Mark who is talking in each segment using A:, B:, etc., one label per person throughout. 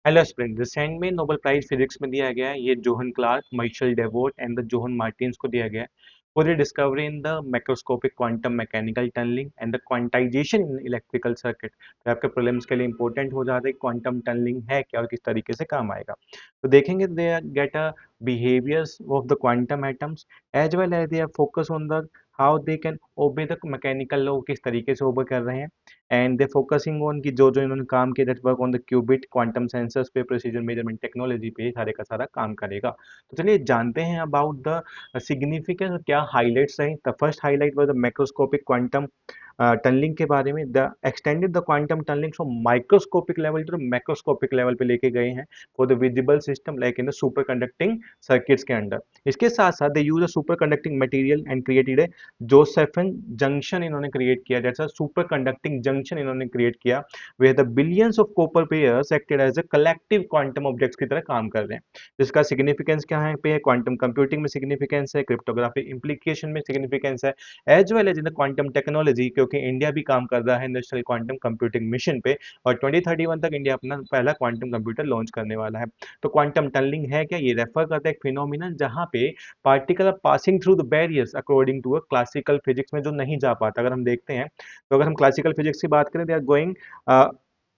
A: Hello spring, recent में Nobel prize physics में दिया गया है। ये जोहन क्लार्क, माइकल डेवोट एंड द जोहन मार्टिन्स को दिया गया है for the discovery in the macroscopic quantum mechanical tunnelling and the quantization in electrical circuit. तो आपके प्रॉब्लम्स के लिए इंपॉर्टेंट हो जाता है क्वांटम टनलिंग है क्या और किस तरीके से काम आएगा। तो देखेंगे they get a behaviors of the quantum atoms as well as they are focus on the how they can obey the mechanical law, किस तरीके से ओबे कर रहे हैं। एंड दे फोकसिंग ऑन कि जो जो इन्होंने काम किया that work on the qubit quantum sensors पे, प्रिसीजन मेजरमेंट टेक्नोलॉजी पे सारे का सारा काम करेगा। तो चलिए जानते हैं अबाउट द सिग्निफिकेंस, क्या हाईलाइट्स रहे। The first highlight was the macroscopic quantum tunnelling के बारे में। The extended the quantum tunnelling from microscopic level to macroscopic level पे लेके गए हैं for the visible system like in the super conducting circuits के अंडर। इसके साथ साथ they use a super conducting material and created a Josephson junction इन्होंने create किया, that's a super conducting junction इन्होंने क्रिएट किया where the billions of copper pairs acted as a collective quantum objects की तरह काम कर रहे हैं। जिसका सिग्निफिकेंस क्या है पे है, क्वांटम कंप्यूटिंग में सिग्निफिकेंस है, क्रिप्टोग्राफी इंप्लीकेशन में सिग्निफिकेंस है, as well as in the quantum technology, क्योंकि इंडिया भी काम कर रहा है नेशनल क्वांटम कंप्यूटिंग मिशन पे और 2031 तक इंडिया अपना पहला क्वांटम कंप्यूटर लॉन्च करने वाला है। तो क्वांटम टनलिंग है क्या, ये रेफर करता है एक फिनोमिना जहां पे particle are passing through the barriers according to a classical physics में जो नहीं जा पाता। अगर हम देखते हैं तो अगर हम क्लासिकल फिजिक्स की बात करें they are going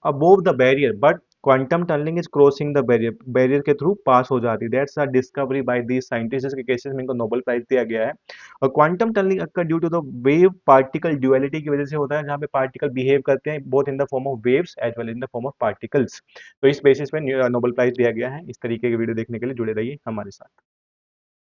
A: above the barrier, but quantum tunneling is crossing the barrier, barrier के थ्रू पास हो जाती है। That's a discovery by these scientist के केसेस में इनको नोबेल प्राइज दिया गया है। और quantum tunnelling occur due to the wave particle duality की वजह से होता है, जहाँ पे पार्टिकल बिहेव करते हैं both in the form of waves as well in the form of particles. तो इस बेसिस पे नोबेल प्राइज दिया गया है। इस तरीके की वीडियो देखने के लिए जुड़े रहिए हमारे साथ।